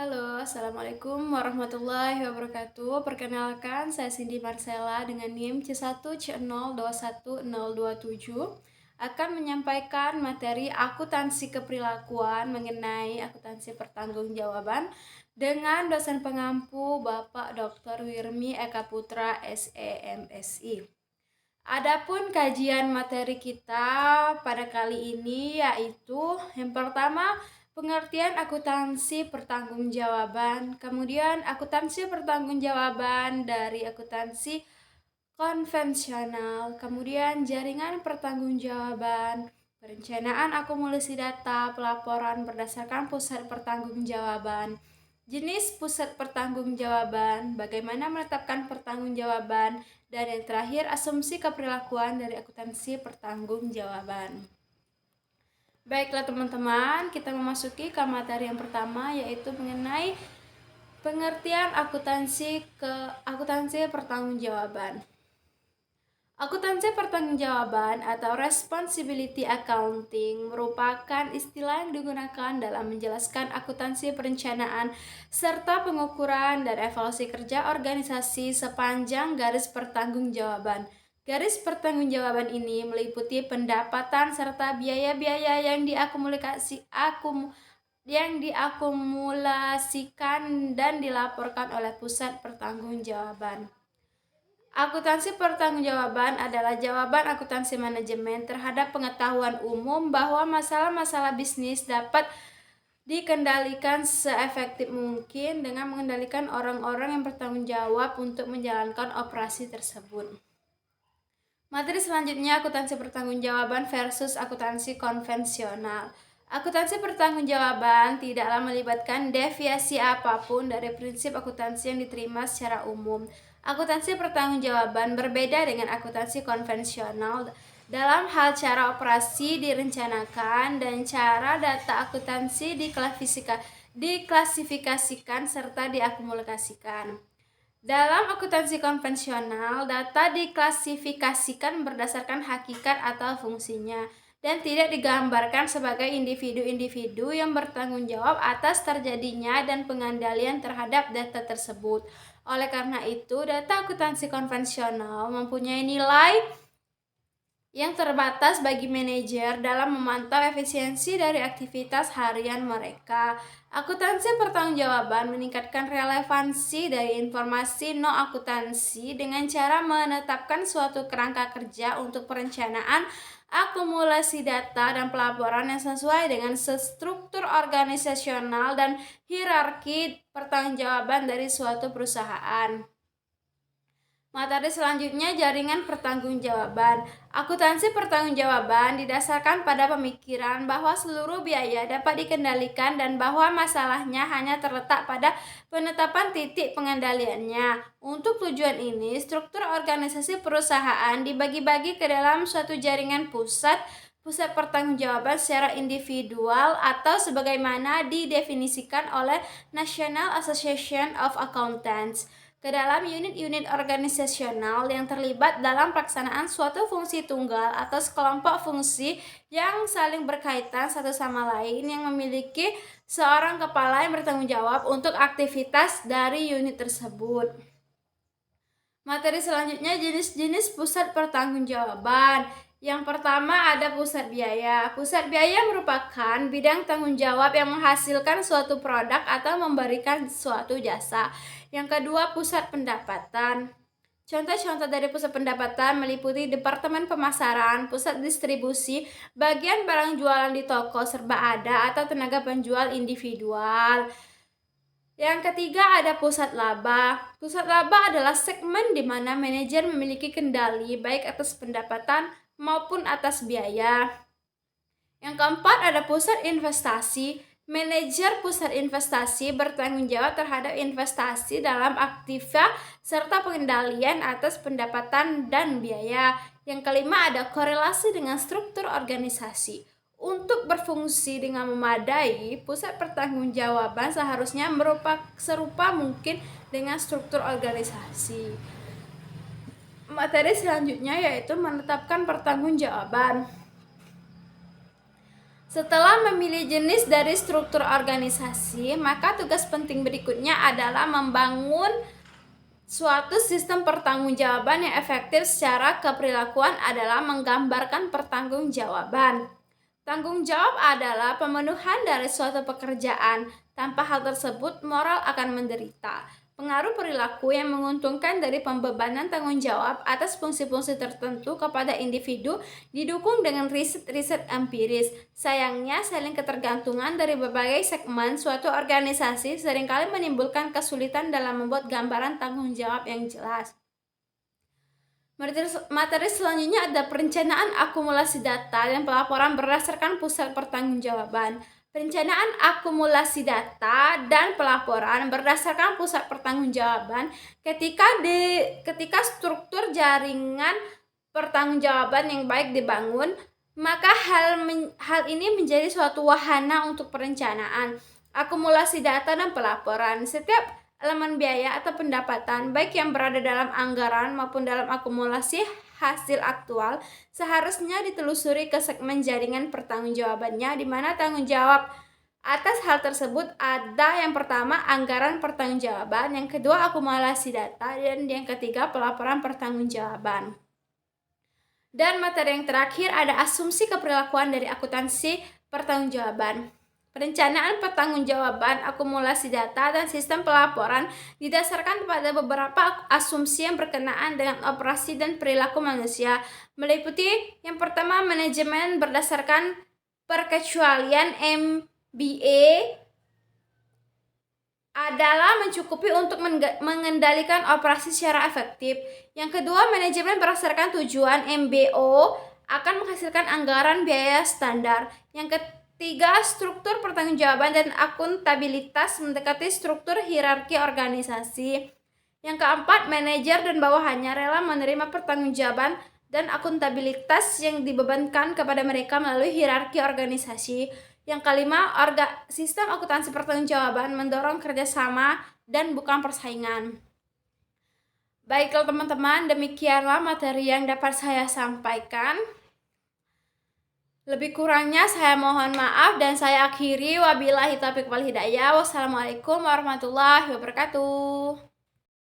Halo, Assalamualaikum warahmatullahi wabarakatuh. Perkenalkan, saya Cindy Marcella dengan NIM C1C021027 akan menyampaikan materi akuntansi keperilakuan mengenai akuntansi pertanggungjawaban dengan dosen pengampu Bapak Dr. Wirmi Eka Putra SEMSI. Adapun kajian materi kita pada kali ini yaitu yang pertama pengertian akuntansi pertanggungjawaban, kemudian akuntansi pertanggungjawaban dari akuntansi konvensional, kemudian jaringan pertanggungjawaban, perencanaan akumulasi data, pelaporan berdasarkan pusat pertanggungjawaban, jenis pusat pertanggungjawaban, bagaimana menetapkan pertanggungjawaban, dan yang terakhir asumsi keperilakuan dari akuntansi pertanggungjawaban. Baiklah teman-teman, kita memasuki ke materi yang pertama yaitu mengenai pengertian akuntansi pertanggungjawaban. Akuntansi pertanggungjawaban atau responsibility accounting merupakan istilah yang digunakan dalam menjelaskan akuntansi perencanaan serta pengukuran dan evaluasi kerja organisasi sepanjang garis pertanggungjawaban. Garis pertanggungjawaban ini meliputi pendapatan serta biaya-biaya yang diakumulasikan dan dilaporkan oleh pusat pertanggungjawaban. Akuntansi pertanggungjawaban adalah jawaban akuntansi manajemen terhadap pengetahuan umum bahwa masalah-masalah bisnis dapat dikendalikan seefektif mungkin dengan mengendalikan orang-orang yang bertanggung jawab untuk menjalankan operasi tersebut. Materi selanjutnya akuntansi pertanggungjawaban versus akuntansi konvensional. Akuntansi pertanggungjawaban tidaklah melibatkan deviasi apapun dari prinsip akuntansi yang diterima secara umum. Akuntansi pertanggungjawaban berbeda dengan akuntansi konvensional dalam hal cara operasi direncanakan dan cara data akuntansi diklasifikasikan serta diakumulasikan. Dalam akuntansi konvensional, data diklasifikasikan berdasarkan hakikat atau fungsinya dan tidak digambarkan sebagai individu-individu yang bertanggung jawab atas terjadinya dan pengendalian terhadap data tersebut. Oleh karena itu, data akuntansi konvensional mempunyai nilai yang terbatas bagi manajer dalam memantau efisiensi dari aktivitas harian mereka. Akuntansi pertanggungjawaban meningkatkan relevansi dari informasi non-akuntansi dengan cara menetapkan suatu kerangka kerja untuk perencanaan, akumulasi data, dan pelaporan yang sesuai dengan struktur organisasional dan hierarki pertanggungjawaban dari suatu perusahaan. Materi selanjutnya jaringan pertanggungjawaban. Akuntansi pertanggungjawaban didasarkan pada pemikiran bahwa seluruh biaya dapat dikendalikan dan bahwa masalahnya hanya terletak pada penetapan titik pengendaliannya. Untuk tujuan ini, struktur organisasi perusahaan dibagi-bagi ke dalam suatu jaringan pusat pertanggungjawaban secara individual atau sebagaimana didefinisikan oleh National Association of Accountants ke dalam unit-unit organisasional yang terlibat dalam pelaksanaan suatu fungsi tunggal atau sekelompok fungsi yang saling berkaitan satu sama lain yang memiliki seorang kepala yang bertanggung jawab untuk aktivitas dari unit tersebut. Materi selanjutnya jenis-jenis pusat pertanggungjawaban. Yang pertama ada pusat biaya. Pusat biaya merupakan bidang tanggung jawab yang menghasilkan suatu produk atau memberikan suatu jasa. Yang kedua pusat pendapatan. Contoh-contoh dari pusat pendapatan meliputi departemen pemasaran, pusat distribusi, bagian barang jualan di toko serba ada atau tenaga penjual individual. Yang ketiga ada pusat laba. Pusat laba adalah segmen di mana manajer memiliki kendali baik atas pendapatan maupun atas biaya. Yang keempat ada pusat investasi. Manajer pusat investasi bertanggung jawab terhadap investasi dalam aktiva serta pengendalian atas pendapatan dan biaya. Yang kelima ada korelasi dengan struktur organisasi. Untuk berfungsi dengan memadai, pusat pertanggungjawaban seharusnya serupa mungkin dengan struktur organisasi. Materi selanjutnya yaitu menetapkan pertanggungjawaban. Setelah memilih jenis dari struktur organisasi, maka tugas penting berikutnya adalah membangun suatu sistem pertanggungjawaban yang efektif. Secara keperilakuan adalah menggambarkan pertanggungjawaban. Tanggung jawab adalah pemenuhan dari suatu pekerjaan. Tanpa hal tersebut, moral akan menderita. Pengaruh perilaku yang menguntungkan dari pembebanan tanggung jawab atas fungsi-fungsi tertentu kepada individu didukung dengan riset-riset empiris. Sayangnya, saling ketergantungan dari berbagai segmen suatu organisasi seringkali menimbulkan kesulitan dalam membuat gambaran tanggung jawab yang jelas. Materi selanjutnya ada perencanaan akumulasi data dan pelaporan berdasarkan pusat pertanggungjawaban. Perencanaan akumulasi data dan pelaporan berdasarkan pusat pertanggungjawaban ketika struktur jaringan pertanggungjawaban yang baik dibangun, maka hal ini menjadi suatu wahana untuk perencanaan akumulasi data dan pelaporan. Setiap elemen biaya atau pendapatan, baik yang berada dalam anggaran maupun dalam akumulasi hasil aktual, seharusnya ditelusuri ke segmen jaringan pertanggungjawabannya, di mana tanggung jawab atas hal tersebut ada yang pertama anggaran pertanggungjawaban, yang kedua akumulasi data, dan yang ketiga pelaporan pertanggungjawaban. Dan materi yang terakhir ada asumsi keperilakuan dari akuntansi pertanggungjawaban. Perencanaan pertanggungjawaban, akumulasi data, dan sistem pelaporan didasarkan pada beberapa asumsi yang berkenaan dengan operasi dan perilaku manusia, meliputi yang pertama manajemen berdasarkan perkecualian. MBA adalah mencukupi untuk mengendalikan operasi secara efektif. Yang kedua, manajemen berdasarkan tujuan. MBO akan menghasilkan anggaran biaya standar. Yang ketiga, struktur pertanggungjawaban dan akuntabilitas mendekati struktur hierarki organisasi. Yang keempat, manajer dan bawahannya rela menerima pertanggungjawaban dan akuntabilitas yang dibebankan kepada mereka melalui hierarki organisasi. Yang kelima, sistem akuntansi pertanggungjawaban mendorong kerjasama dan bukan persaingan. Baiklah teman-teman, demikianlah materi yang dapat saya sampaikan. Lebih kurangnya saya mohon maaf dan saya akhiri. Wabillahi taufiq wal hidayah. Wassalamualaikum warahmatullahi wabarakatuh.